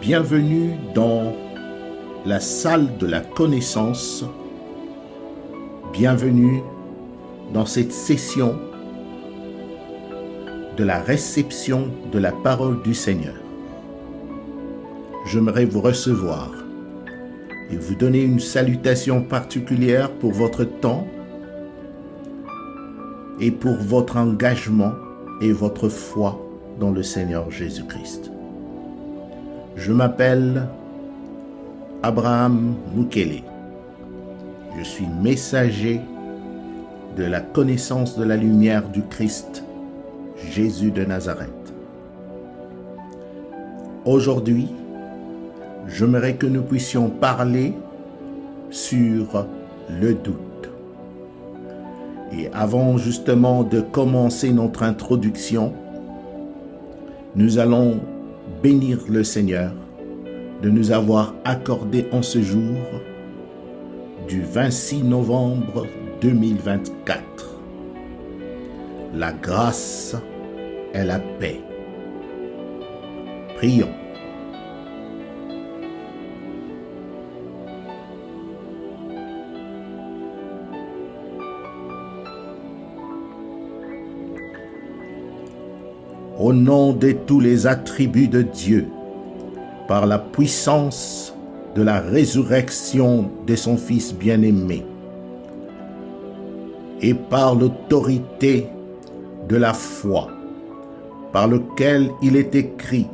Bienvenue dans la salle de la connaissance. Bienvenue dans cette session de la réception de la parole du Seigneur. J'aimerais vous recevoir et vous donner une salutation particulière pour votre temps et pour votre engagement et votre foi dans le Seigneur Jésus-Christ. Je m'appelle Abraham Mukele. Je suis messager de la connaissance de la lumière du Christ, Jésus de Nazareth. Aujourd'hui, j'aimerais que nous puissions parler sur le doute. Et avant justement de commencer notre introduction, nous allons bénir le Seigneur de nous avoir accordé en ce jour du 26 novembre 2024 la grâce et la paix. Prions. Au nom de tous les attributs de Dieu, par la puissance de la résurrection de son Fils bien-aimé, et par l'autorité de la foi, par lequel il est écrit,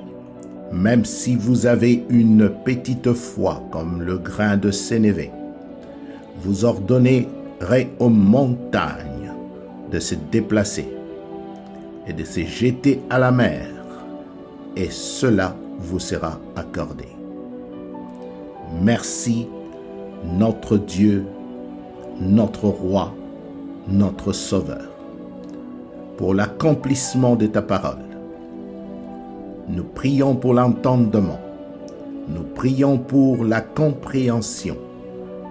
même si vous avez une petite foi comme le grain de sénévé, vous ordonnerez aux montagnes de se déplacer et de se jeter à la mer, et cela vous sera accordé. Merci, notre Dieu, notre Roi, notre Sauveur, pour l'accomplissement de ta parole. Nous prions pour l'entendement, nous prions pour la compréhension,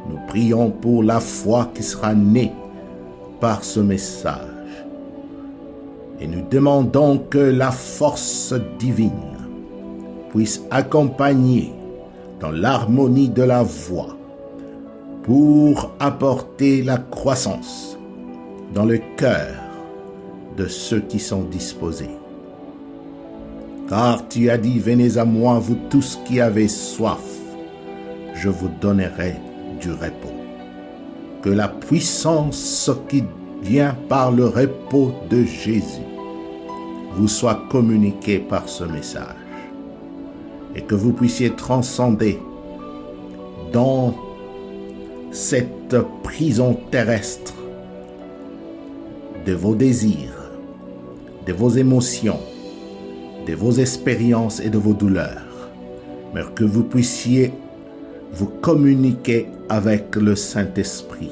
nous prions pour la foi qui sera née par ce message. Et nous demandons que la force divine puisse accompagner dans l'harmonie de la voix pour apporter la croissance dans le cœur de ceux qui sont disposés. Car tu as dit, venez à moi, vous tous qui avez soif, je vous donnerai du repos. Que la puissance qui vient par le repos de Jésus vous soit communiquée par ce message, et que vous puissiez transcender dans cette prison terrestre de vos désirs, de vos émotions, de vos expériences et de vos douleurs, mais que vous puissiez vous communiquer avec le Saint-Esprit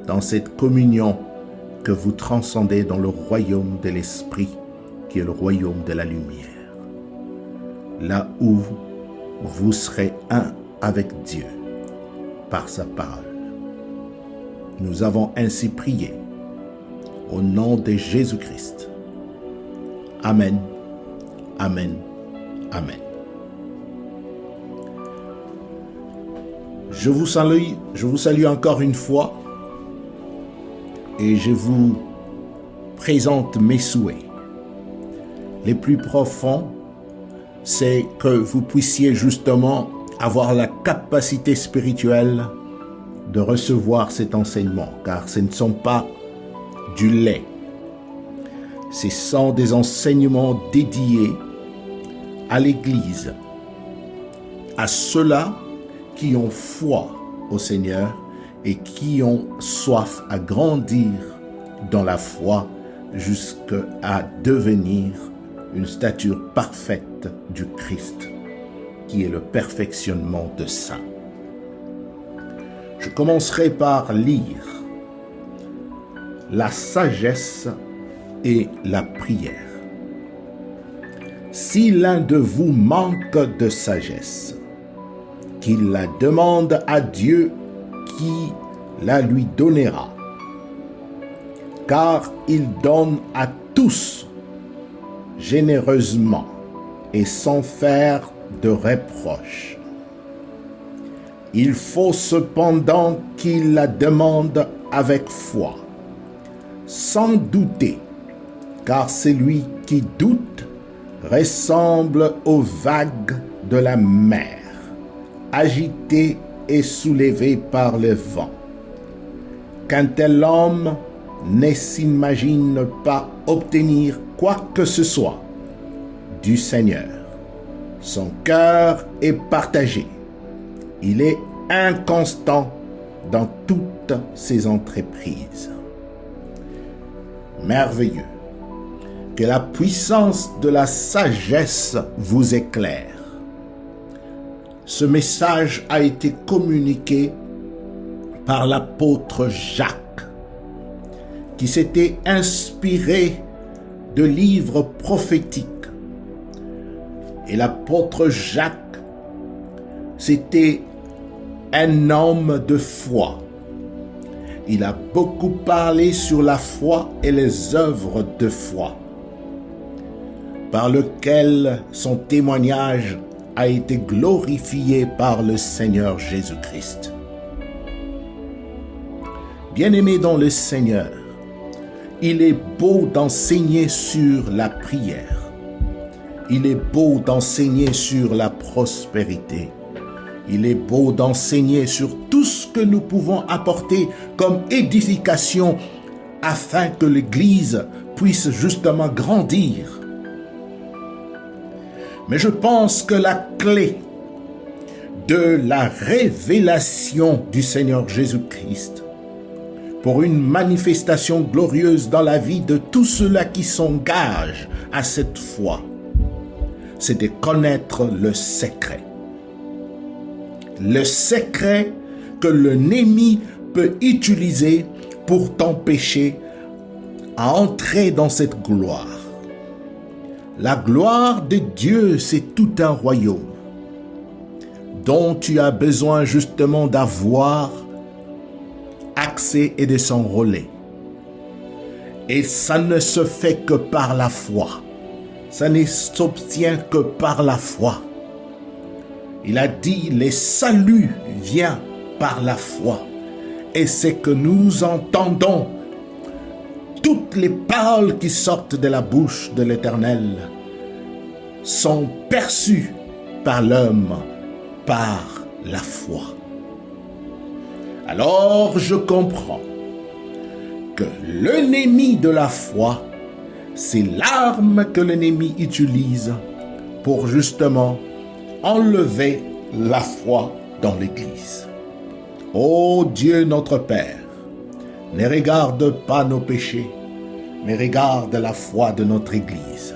dans cette communion que vous transcendez dans le royaume de l'Esprit, qui est le royaume de la lumière, là où vous serez un avec Dieu par sa parole. Nous avons ainsi prié au nom de Jésus-Christ. Amen, amen, amen. Je vous salue encore une fois et je vous présente mes souhaits. Les plus profonds, c'est que vous puissiez justement avoir la capacité spirituelle de recevoir cet enseignement, car ce ne sont pas du lait. Ce sont des enseignements dédiés à l'Église, à ceux-là qui ont foi au Seigneur et qui ont soif à grandir dans la foi jusqu'à devenir une stature parfaite du Christ, qui est le perfectionnement de ça. Je commencerai par lire la sagesse et la prière. Si l'un de vous manque de sagesse, qu'il la demande à Dieu qui la lui donnera, car il donne à tous généreusement et sans faire de reproche. Il faut cependant qu'il la demande avec foi, sans douter, car celui qui doute ressemble aux vagues de la mer, agitées et soulevées par le vent. Qu'un tel homme ne s'imagine pas obtenir quoi que ce soit du Seigneur. Son cœur est partagé. Il est inconstant dans toutes ses entreprises. Merveilleux. Que la puissance de la sagesse vous éclaire. Ce message a été communiqué par l'apôtre Jacques, qui s'était inspiré de livres prophétiques. Et l'apôtre Jacques, c'était un homme de foi. Il a beaucoup parlé sur la foi et les œuvres de foi, par lequel son témoignage a été glorifié par le Seigneur Jésus-Christ. Bien-aimés dans le Seigneur, il est beau d'enseigner sur la prière. Il est beau d'enseigner sur la prospérité. Il est beau d'enseigner sur tout ce que nous pouvons apporter comme édification afin que l'Église puisse justement grandir. Mais je pense que la clé de la révélation du Seigneur Jésus-Christ pour une manifestation glorieuse dans la vie de tous ceux-là qui s'engagent à cette foi, c'est de connaître le secret. Le secret que l'ennemi peut utiliser pour t'empêcher à entrer dans cette gloire. La gloire de Dieu, c'est tout un royaume dont tu as besoin justement d'avoir accès et de s'enrôler. Et ça ne se fait que par la foi. Ça ne s'obtient que par la foi. Il a dit, le salut vient par la foi. Et c'est que nous entendons toutes les paroles qui sortent de la bouche de l'Éternel sont perçues par l'homme par la foi. Alors je comprends que l'ennemi de la foi, c'est l'arme que l'ennemi utilise pour justement enlever la foi dans l'Église. Ô Dieu notre Père, ne regarde pas nos péchés, mais regarde la foi de notre Église.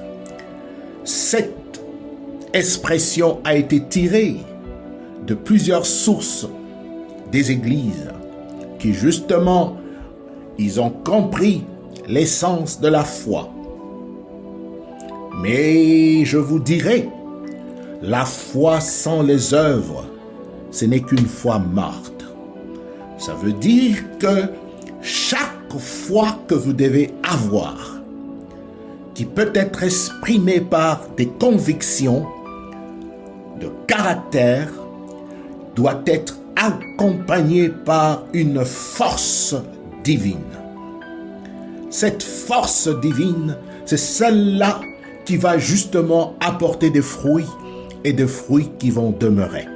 Cette expression a été tirée de plusieurs sources des églises qui justement, ils ont compris l'essence de la foi. Mais je vous dirai, la foi sans les œuvres, ce n'est qu'une foi morte. Ça veut dire que chaque foi que vous devez avoir, qui peut être exprimée par des convictions de caractère, doit être accompagnée par une force divine. Cette force divine, c'est celle-là qui va justement apporter des fruits et des fruits qui vont demeurer.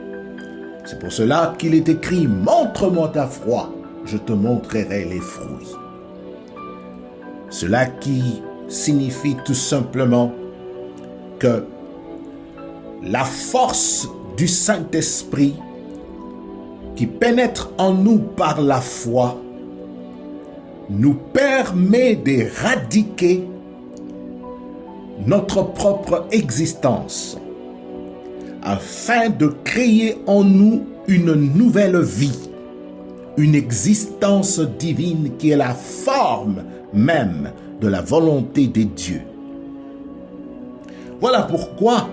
C'est pour cela qu'il est écrit « Montre-moi ta foi, je te montrerai les fruits ». Cela qui signifie tout simplement que la force du Saint-Esprit qui pénètre en nous par la foi nous permet d'éradiquer notre propre existence afin de créer en nous une nouvelle vie, une existence divine qui est la forme même de la volonté de Dieu. Voilà pourquoi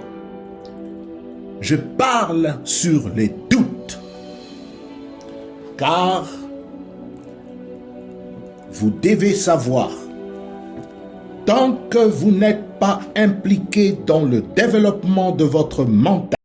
je parle sur les doutes, car vous devez savoir, tant que vous n'êtes pas impliqué dans le développement de votre mental,